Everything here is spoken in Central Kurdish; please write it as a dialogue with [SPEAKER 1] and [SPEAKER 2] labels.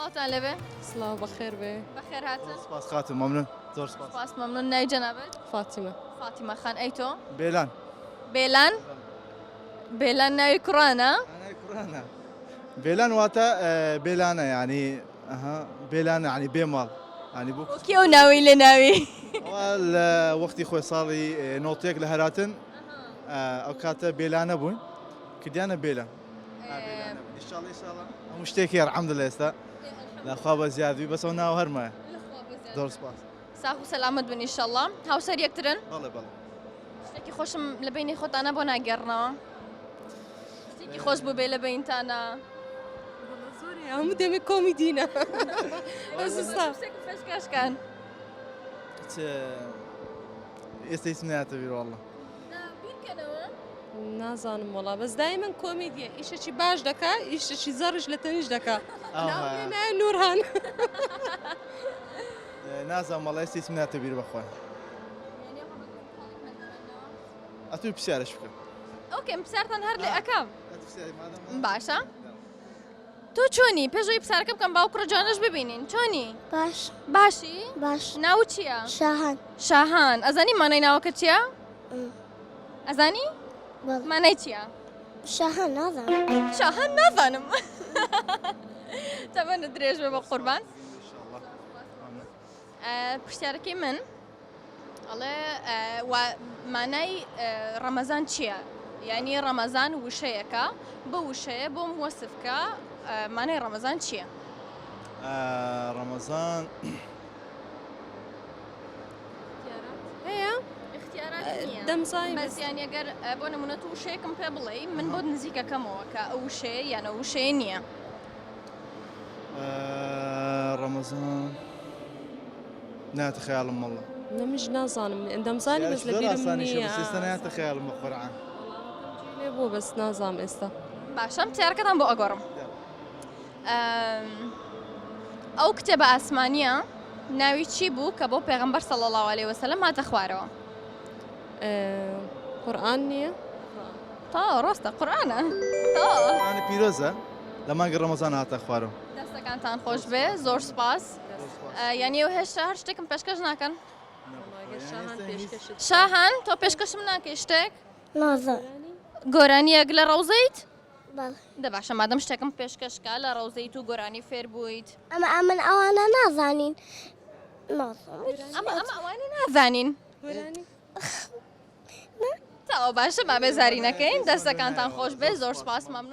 [SPEAKER 1] سڵاوتان لەبێ
[SPEAKER 2] سڵاو بەخێر بێ
[SPEAKER 1] بەخێر هاتن
[SPEAKER 3] سپاس خاتم ممنون زۆر سپاس
[SPEAKER 1] سپاس مەمنون ناوی جەنابەت
[SPEAKER 2] فاتیمە
[SPEAKER 1] فاتیمە خان ئەی تۆ
[SPEAKER 3] بێلان
[SPEAKER 1] بێلان بێلان ناوی کوڕانە
[SPEAKER 3] قرانا بێلان واتە بێلانە ینی بێلانە ینی بێماڵ ینی بوو
[SPEAKER 1] کێ و ناوی لە ناوی
[SPEAKER 3] لە وەختی خۆی ساڵی نۆتێک لە هەراتن ئەو کاتە بێلانە بووین کردیانە بێلە هەموو شتێکی الحەمدولillah ئێستا لەخوا بە زیادوی بەسەوە ناو هەرمایە زۆر سپاس
[SPEAKER 1] ساخ و سەلامت بن ئینشەڵڵا هاوسەر یەکترن
[SPEAKER 3] بەڵێ بەڵێ
[SPEAKER 1] شتێکی خۆشم لە بینی خۆتانە بۆ ناگەڕنەوە شتێکی خۆش بوو بێ لە بینتانە
[SPEAKER 2] زۆری هەموو دەمێ کۆمیدینە
[SPEAKER 1] فێشکەشکان
[SPEAKER 3] ئێستا هیچ نایەتە بیر وەڵڵا
[SPEAKER 1] بیرکەنەوە
[SPEAKER 2] نازانم وڵا بەس دایمەن کۆمیدیە ئیشەکی باش دەکا ئیشەکی زەڕش لە تەنیش دەکا ناوێنە نورهان
[SPEAKER 3] نازانم وەڵا ئێستا هیچ نایەتە بیر بەخۆی ئەتوی پرسیارش بکە
[SPEAKER 1] ئۆکێ پرسیارتان هەر لێ ئەکەم باشە تۆ چۆنی پێشەوەی پرسیارەکە بکەم باو کوڕە جوانش ببینین چۆنی
[SPEAKER 4] باش
[SPEAKER 1] باشی
[SPEAKER 4] باش
[SPEAKER 1] ناو چییە
[SPEAKER 4] شاهان
[SPEAKER 1] شاهان ئەزانی مانای ناوەکە چییە ئەزانی
[SPEAKER 4] بەڵێ
[SPEAKER 1] مانای چییە
[SPEAKER 4] شاهان نازانم
[SPEAKER 1] شاهان نازانم تەمەنە درێژ بێ بە قوربان پرسیارەکەی من ئەڵێ مانای ڕەمەزان چییە یعنی ڕەمەزان وشەیەکە بە وشەیە بۆم وەسفکە مانای ڕەمەزان چییە
[SPEAKER 3] ڕەمەزان
[SPEAKER 2] هەیە دەمزای
[SPEAKER 1] بەزیان ئەگەر بۆ نمونە تو وشەیەکم پێ بڵێ من بۆ نزیکەکەمەوە کە ئەو وشەیە یانە وشەیە نییە
[SPEAKER 3] ڕەمەزان ناتە خەیاڵم وەڵڵا
[SPEAKER 2] نەمیش نازانم دەمزانی بەس لە بیرم نییە
[SPEAKER 3] ئێستا نایەتە خەیاڵم بە قورعان
[SPEAKER 2] لێ بۆ بەس نازانم ئێستا
[SPEAKER 1] باشەم پرسیارەکەتان بۆ ئەگۆڕم ئەو کتێبە ئاسمانیە ناوی چی بوو کە بۆ پێغەمبەر صلی الله علیه وسلم هاتە خوارەوە
[SPEAKER 2] قورئان نییە
[SPEAKER 1] تا ڕاستە قورئانە تا
[SPEAKER 3] قورعانی پیرۆزە لە مانگی ڕەمەزان هاتە خوارەوە
[SPEAKER 1] دەستەکانتان خۆش بێ زۆر سپاس یعنی ئەو هێشتا هەر شتێکم پێشکەش ناکەن شاهان تۆ پێشکەشم ناکەی شتێک
[SPEAKER 4] نازانم
[SPEAKER 1] گۆرانیەک لە ڕەوزەیت
[SPEAKER 4] بەڵێ
[SPEAKER 1] دە باشە مادەم شتێکم پێشکەشکە لە ڕەوزەیت و گۆرانی فێر بوویت
[SPEAKER 4] ئەمە ئەوانە نازانین نازانم
[SPEAKER 1] ئەمە ئەوانی نازانین تاوە باشە با بێزاری نەکەین دەستەکانتان خۆش بێ زۆر سپاس مەمنون